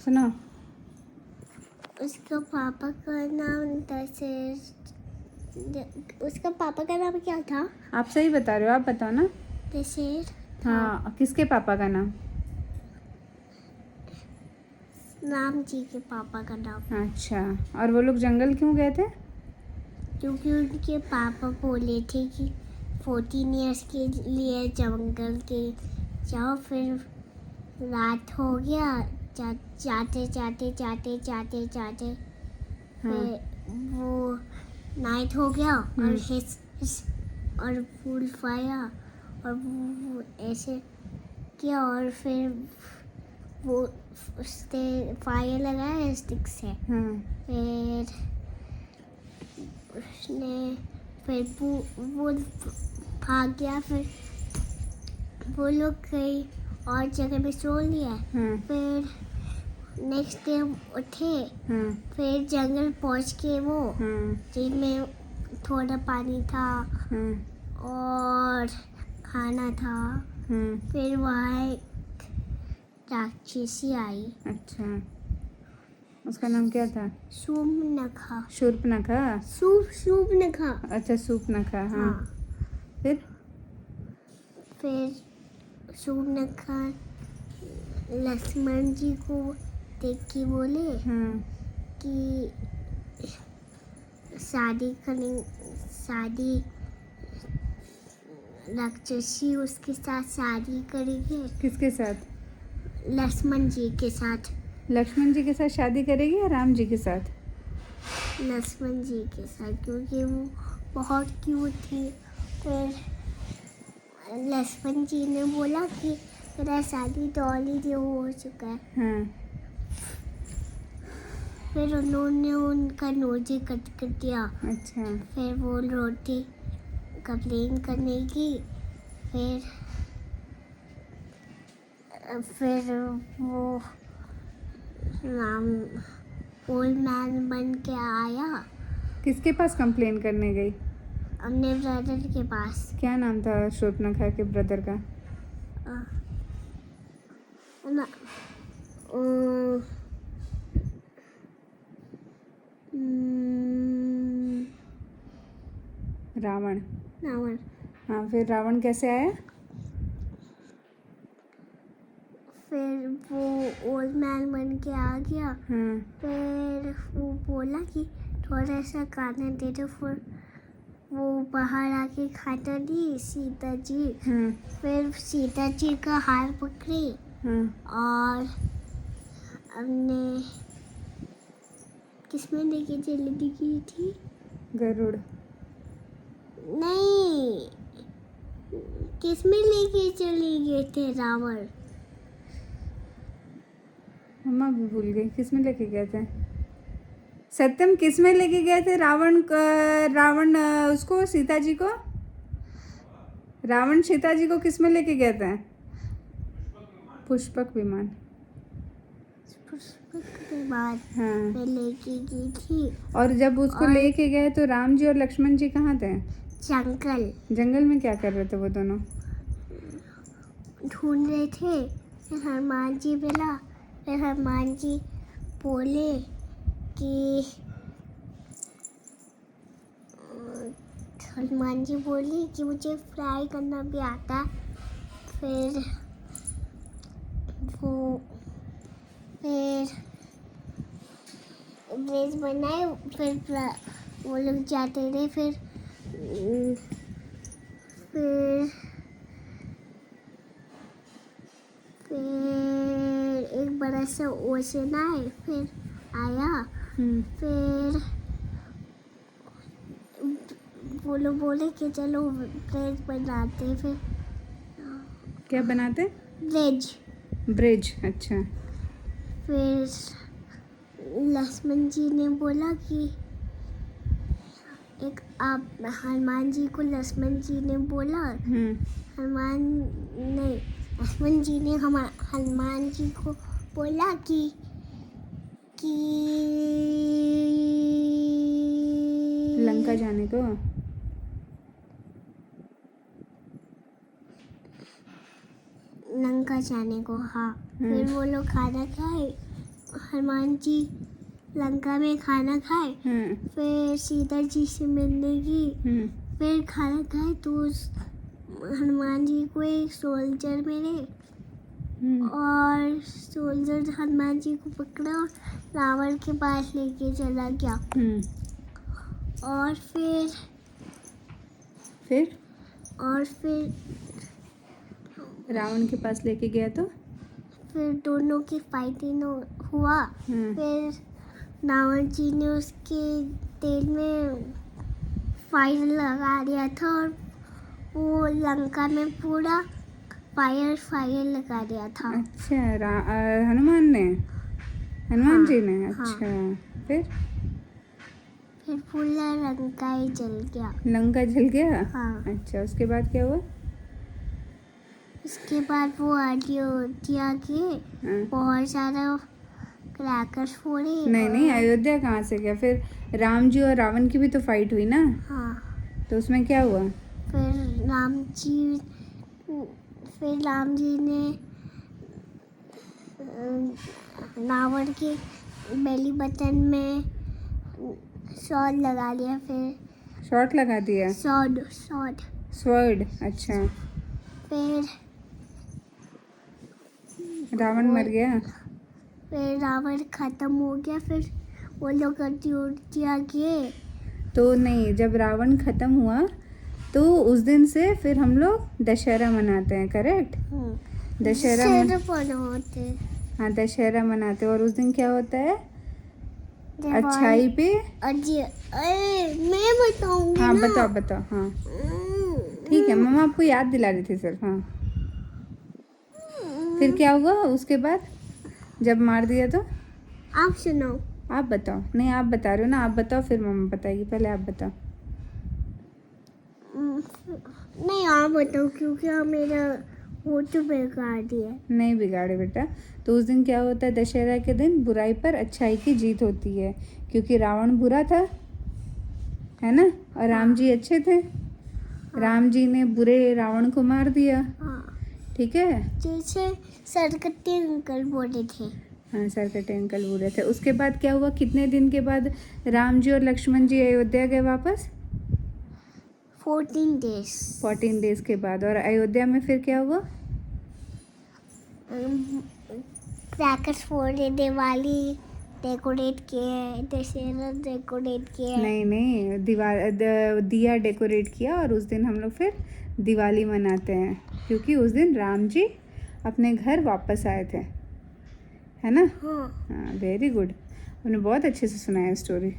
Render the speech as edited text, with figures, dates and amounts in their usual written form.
सुनो। उसका पापा का नाम उसका पापा का नाम क्या था? आप सही बता रहे हो, आप बताओ ना। दशरथ था। हाँ, किसके पापा का नाम? राम जी के पापा का नाम। अच्छा, और वो लोग जंगल क्यों गए थे? क्योंकि उनके पापा बोले थे कि 14 इयर्स के लिए जंगल के जाओ। फिर रात हो गया, जाते जाते जाते जाते जाते हाँ। फिर वो नाइट हो गया और और फूल फाया और वो ऐसे किया और फिर वो उससे फायर लगाया स्टिक से। हाँ। फिर उसने फिर वो भाग गया। फिर वो लोग कहीं और जगह में सो लिया। हाँ। फिर नेक्स्ट डे उठे। हाँ। फिर जंगल पहुंच के वो हाँ। जिनमें थोड़ा पानी था हाँ। और खाना था। हाँ। फिर वहाँ एक राक्षसी आई। अच्छा, उसका नाम क्या था? शूर्पणखा। शूर्पणखा। शूर्पणखा। अच्छा, सूपनखा। हाँ। हाँ। फिर फिर शूर्पणखा लक्ष्मण जी को देख के बोले हाँ। कि शादी राक्षसी उसके साथ शादी करेगी। किसके साथ? लक्ष्मण जी के साथ। लक्ष्मण जी के साथ शादी करेगी या राम जी के साथ? लक्ष्मण जी के साथ, क्योंकि वो बहुत क्यूट थी। फिर लक्ष्मण जी ने बोला कि मेरा शादी तो ऑलरेडी हो चुका है। हाँ। फिर उन्होंने उनका नोजी कट कर दिया। अच्छा। फिर वो रोटी कंप्लेन करने की। फिर वो राम ओल्ड मैन बन के आया किसके पास कंप्लेन करने गई? अपने ब्रदर के पास। क्या नाम था शूर्पणखा के ब्रदर का? ना, रावण। रावण। हाँ, फिर रावण कैसे आया? फिर वो ओल्ड मैन बन के आ गया। हाँ। फिर वो बोला कि थोड़ा सा खाना दे दो। फिर वो बाहर आके खाना दी सीता जी। हाँ। फिर सीता जी का हाथ पकड़ी हाँ। और हमने किसमें लेके चली गई थी? गरुड़। नहीं, किसमें लेके चले गए थे? रावण। मम्मा भी भूल गई, किस में लेके गए थे? सत्यम, किस में लेके गए थे रावण उसको, सीता जी को? रावण सीता जी को किस में लेके गए थे? पुष्पक विमान। पुष्पक विमान हाँ। में लेके गई थी। और जब उसको और लेके गए तो राम जी और लक्ष्मण जी कहाँ थे? जंगल। जंगल में क्या कर रहे थे वो दोनों? ढूंढ रहे थे। फिर हनुमान जी मिला। फिर हनुमान जी बोले कि मुझे फ्राई करना भी आता है। फिर ब्रेज बनाए। फिर वो लोग जाते रहे। फिर एक बड़ा सा ओशन आया। फिर वो लोग बोले कि चलो ब्रेज बनाते। फिर क्या बनाते? ब्रिज। अच्छा। फिर लक्ष्मण जी ने बोला कि हनुमान जी को लक्ष्मण जी ने बोला। लक्ष्मण जी ने हनुमान जी को बोला कि लंका जाने को। हाँ। फिर वो लोग खाना खाए हनुमान जी लंका में खाना खाए, हाँ। फिर सीता जी से मिलने की, फिर खाना खाए तो हनुमान जी को एक सोल्जर मिले और सोल्जर हनुमान जी को पकड़ा और रावण के पास लेके चला गया। और फिर रावण के पास लेके गया तो फिर दोनों की फाइटिंग हुआ। फिर रावण जी ने उसके तेल में फायर लगा दिया था और वो लंका में पूरा फायर लगा दिया था। अच्छा, हनुमान जी ने। हाँ। अच्छा, फिर पूरा लंका ही जल गया। लंका जल गया। हाँ। अच्छा, उसके बाद क्या हुआ? उसके बाद वो अयोध्या के बहुत सारा क्रैकर्स फोड़े। नहीं, अयोध्या कहाँ से गया? फिर राम जी और रावण की भी तो फाइट हुई ना। हाँ। तो उसमें क्या हुआ? फिर राम जी ने रावण के बेली बटन में शॉट लगा लिया। फिर शॉट लगा दिया। स्वॉर्ड। अच्छा, फिर रावण मर गया। फिर रावण खत्म हो गया। फिर वो लोग अयोध्या गए। तो नहीं, जब रावण खत्म हुआ तो उस दिन से फिर हम लोग दशहरा मनाते हैं, करेक्ट? दशहरा मनाते। हाँ, दशहरा मनाते हैं। और उस दिन क्या होता है? अच्छाई पे। मैं बताऊंगी। हाँ, बताओ। हाँ, ठीक है, मम्मा आपको याद दिला रही थी सिर्फ। हाँ, फिर क्या हुआ उसके बाद जब मार दिया तो? आप सुनाओ। आप बताओ। नहीं, आप बता रहे हो ना, आप बताओ फिर मम्मा बताएगी। पहले आप बताओ। नहीं, आप बताओ क्योंकि आप मेरा वो तो बिगाड़ दिया। नहीं बिगाड़े बेटा। तो उस दिन क्या होता है? दशहरा के दिन बुराई पर अच्छाई की जीत होती है, क्योंकि रावण बुरा था, है ना, और राम जी अच्छे थे। राम जी ने बुरे रावण को मार दिया। ठीक है। जैसे सरकट्टे अंकल बोले थे। हाँ, सरकटे अंकल बोले थे। उसके बाद क्या हुआ? कितने दिन के बाद राम जी और लक्ष्मण जी अयोध्या गए वापस? 14 डेज के बाद। और अयोध्या में फिर क्या हुआ? क्रैकर्स फोड़े, दिवाली डेकोरेट किए, दशहरा डेकोरेट किए। नहीं, दिया डेकोरेट किया। और उस दिन हम लोग फिर दिवाली मनाते हैं, क्योंकि उस दिन राम जी अपने घर वापस आए थे, है ना। हाँ, वेरी गुड। उन्होंने बहुत अच्छे से सुनाया स्टोरी।